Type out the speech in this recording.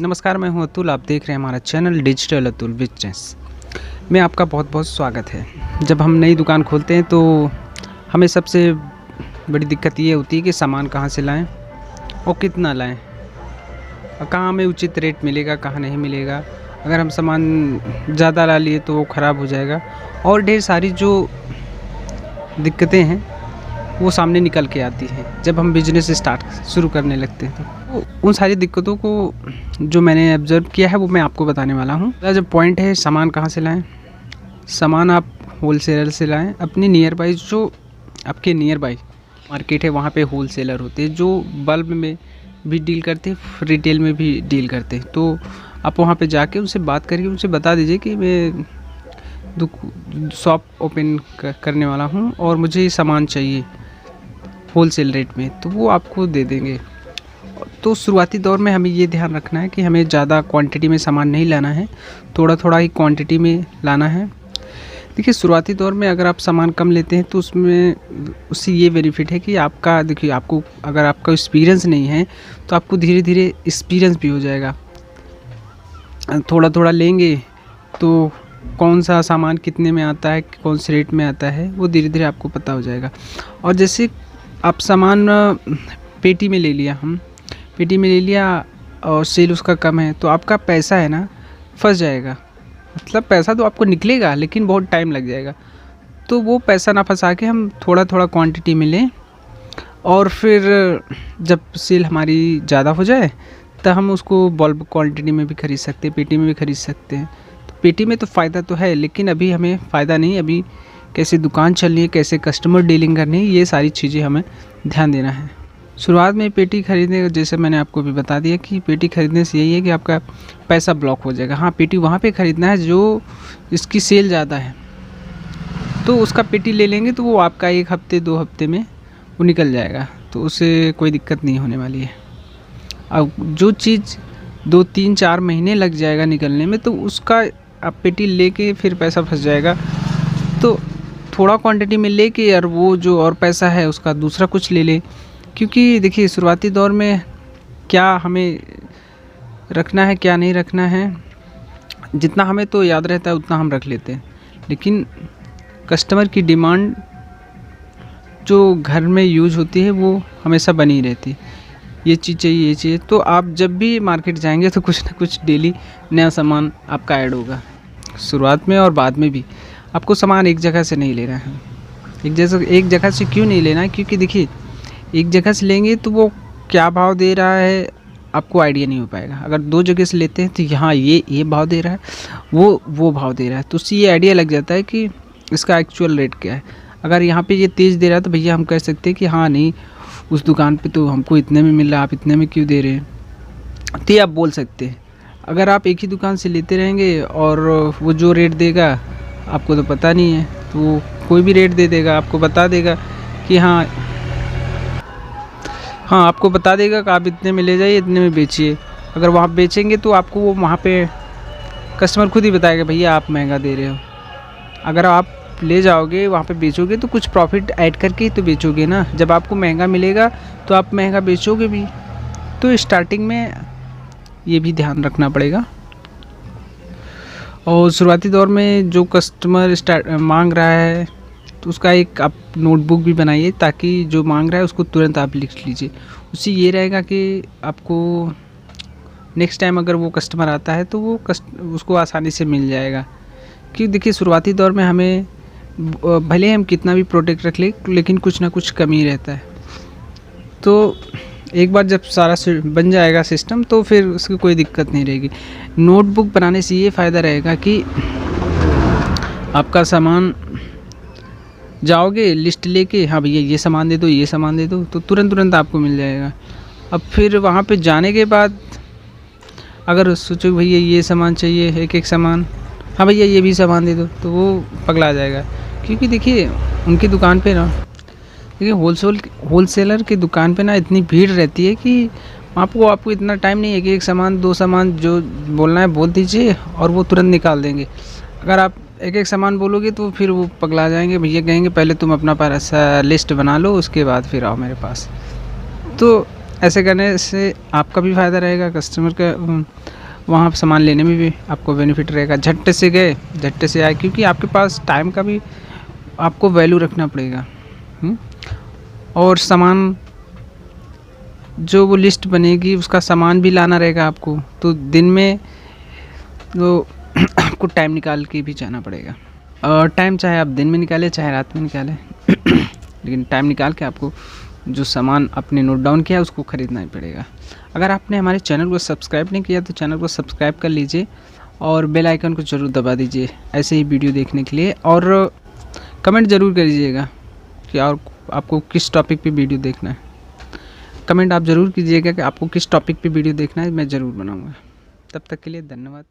नमस्कार, मैं हूं अतुल। आप देख रहे हैं हमारा चैनल डिजिटल अतुल बिजनेस में। आपका बहुत बहुत स्वागत है। जब हम नई दुकान खोलते हैं तो हमें सबसे बड़ी दिक्कत ये होती है कि सामान कहां से लाएं और कितना लाएं और कहां हमें उचित रेट मिलेगा, कहां नहीं मिलेगा। अगर हम सामान ज़्यादा ला लिए तो वो ख़राब हो जाएगा और ढेर सारी जो दिक्कतें हैं वो सामने निकल के आती हैं जब हम बिज़नेस स्टार्ट शुरू करने लगते हैं। तो उन सारी दिक्कतों को जो मैंने ऑब्ज़र्व किया है वो मैं आपको बताने वाला हूँ। जब पॉइंट है सामान कहाँ से लाएं। सामान आप होलसेलर से लाएं। अपनी नियर बाई जो आपके नियर बाई मार्केट है वहाँ पे होलसेलर होते हैं जो बल्क में भी डील करते हैं, रिटेल में भी डील करते हैं। तो आप वहाँ पे जाके उनसे बात करके उनसे बता दीजिए कि मैं शॉप ओपन करने वाला हूँ और मुझे सामान चाहिए होलसेल रेट में, तो वो आपको दे देंगे। तो शुरुआती दौर में हमें ये ध्यान रखना है कि हमें ज़्यादा क्वांटिटी में सामान नहीं लाना है, थोड़ा थोड़ा ही क्वांटिटी में लाना है। देखिए, शुरुआती दौर में अगर आप सामान कम लेते हैं तो उससे ये बेनिफिट है कि आपका, देखिए, आपको अगर आपका एक्सपीरियंस नहीं है तो आपको धीरे धीरे एक्सपीरियंस भी हो जाएगा। थोड़ा थोड़ा लेंगे तो कौन सा सामान कितने में आता है, कौन से रेट में आता है, वो धीरे धीरे आपको पता हो जाएगा। और जैसे आप सामान पेटी में ले लिया, हम पेटी में ले लिया और सेल उसका कम है तो आपका पैसा है ना फंस जाएगा। मतलब पैसा तो आपको निकलेगा लेकिन बहुत टाइम लग जाएगा। तो वो पैसा ना फंसा के हम थोड़ा थोड़ा क्वांटिटी में लें और फिर जब सेल हमारी ज़्यादा हो जाए तब हम उसको बल्क क्वांटिटी में भी ख़रीद सकते हैं, पेटी में भी ख़रीद सकते हैं। तो पेटी में तो फ़ायदा तो है लेकिन अभी हमें फ़ायदा नहीं। अभी कैसे दुकान चलनी है, कैसे कस्टमर डीलिंग करनी है, ये सारी चीज़ें हमें ध्यान देना है। शुरुआत में पेटी ख़रीदने, जैसे मैंने आपको भी बता दिया कि पेटी ख़रीदने से यही है कि आपका पैसा ब्लॉक हो जाएगा। हाँ, पेटी वहाँ पे ख़रीदना है जो इसकी सेल ज़्यादा है, तो उसका पेटी ले लेंगे तो वो आपका 1 हफ्ते 2 हफ्ते में वो निकल जाएगा, तो उससे कोई दिक्कत नहीं होने वाली है। अब जो चीज़ 2 3 4 महीने लग जाएगा निकलने में, तो उसका आप पेटी लेके फिर पैसा फंस जाएगा। तो थोड़ा क्वांटिटी में लेके और वो जो और पैसा है उसका दूसरा कुछ ले ले। क्योंकि देखिए, शुरुआती दौर में क्या हमें रखना है क्या नहीं रखना है, जितना हमें तो याद रहता है उतना हम रख लेते हैं, लेकिन कस्टमर की डिमांड जो घर में यूज होती है वो हमेशा बनी रहती। ये चीज़ चाहिए, ये चाहिए। तो आप जब भी मार्केट जाएंगे तो कुछ ना कुछ डेली नया सामान आपका ऐड होगा। शुरुआत में और बाद में भी आपको सामान एक जगह से नहीं लेना है। एक जगह से क्यों नहीं लेना है? क्योंकि देखिए, एक जगह से लेंगे तो वो क्या भाव दे रहा है आपको आइडिया नहीं हो पाएगा। अगर 2 जगह से लेते हैं तो यहाँ ये भाव दे रहा है, वो भाव दे रहा है, तो उससे ये आइडिया लग जाता है कि इसका एक्चुअल रेट क्या है। अगर यहाँ पे ये तेज़ दे रहा है तो भैया हम कह सकते हैं कि हाँ नहीं, उस दुकान पे तो हमको इतने में मिल रहा है, आप इतने में क्यों दे रहे हैं, तो ये आप बोल सकते हैं। अगर आप एक ही दुकान से लेते रहेंगे और वो जो रेट देगा आपको तो पता नहीं है, तो वो कोई भी रेट दे देगा, आपको बता देगा कि हाँ, आपको बता देगा कि आप इतने में ले जाइए, इतने में बेचिए। अगर वहाँ बेचेंगे तो आपको वो वहाँ पे कस्टमर खुद ही बताएगा भैया आप महंगा दे रहे हो। अगर आप ले जाओगे वहाँ पे बेचोगे तो कुछ प्रॉफिट ऐड करके ही तो बेचोगे ना। जब आपको महंगा मिलेगा तो आप महंगा बेचोगे भी। तो स्टार्टिंग में ये भी ध्यान रखना पड़ेगा। और शुरुआती दौर में जो कस्टमर मांग रहा है तो उसका एक आप नोटबुक भी बनाइए, ताकि जो मांग रहा है उसको तुरंत आप लिख लीजिए। उससे ये रहेगा कि आपको नेक्स्ट टाइम अगर वो कस्टमर आता है तो वो उसको आसानी से मिल जाएगा। कि देखिए, शुरुआती दौर में हमें भले हम कितना भी प्रोडक्ट रख ले लेकिन कुछ ना कुछ कमी रहता है। तो एक बार जब सारा बन जाएगा सिस्टम तो फिर उसकी कोई दिक्कत नहीं रहेगी। नोटबुक बनाने से ये फ़ायदा रहेगा कि आपका सामान जाओगे लिस्ट लेके, हाँ भैया ये सामान दे दो, ये सामान दे दो, तो तुरंत आपको मिल जाएगा। अब फिर वहाँ पे जाने के बाद अगर सोचो भैया ये सामान चाहिए, एक सामान, हाँ भैया ये भी सामान दे दो, तो वो पगला जाएगा। क्योंकि देखिए, उनकी दुकान पे ना, देखिए होलसेलर की दुकान पे ना इतनी भीड़ रहती है कि आपको इतना टाइम नहीं है कि एक सामान 2 सामान जो बोलना है बोल दीजिए और वो तुरंत निकाल देंगे। अगर आप एक सामान बोलोगे तो फिर वो पगला जाएंगे, भैया कहेंगे पहले तुम अपना लिस्ट बना लो, उसके बाद फिर आओ मेरे पास। तो ऐसे करने से आपका भी फ़ायदा रहेगा, कस्टमर का वहाँ पे सामान लेने में भी आपको बेनिफिट रहेगा। झट्टे से गए, झट्टे से आए, क्योंकि आपके पास टाइम का भी आपको वैल्यू रखना पड़ेगा। और सामान जो वो लिस्ट बनेगी उसका सामान भी लाना रहेगा आपको, तो दिन में तो आपको टाइम निकाल के भी जाना पड़ेगा। और टाइम चाहे आप दिन में निकालें चाहे रात में निकालें लेकिन टाइम निकाल के आपको जो सामान आपने नोट डाउन किया है उसको ख़रीदना ही पड़ेगा। अगर आपने हमारे चैनल को सब्सक्राइब नहीं किया तो चैनल को सब्सक्राइब कर लीजिए और बेल आइकन को ज़रूर दबा दीजिए ऐसे ही वीडियो देखने के लिए। और कमेंट ज़रूर करिएगा कि और आपको किस टॉपिक पे वीडियो देखना है। कमेंट आप ज़रूर कीजिएगा कि आपको किस टॉपिक पे वीडियो देखना है, मैं ज़रूर बनाऊँगा। तब तक के लिए धन्यवाद।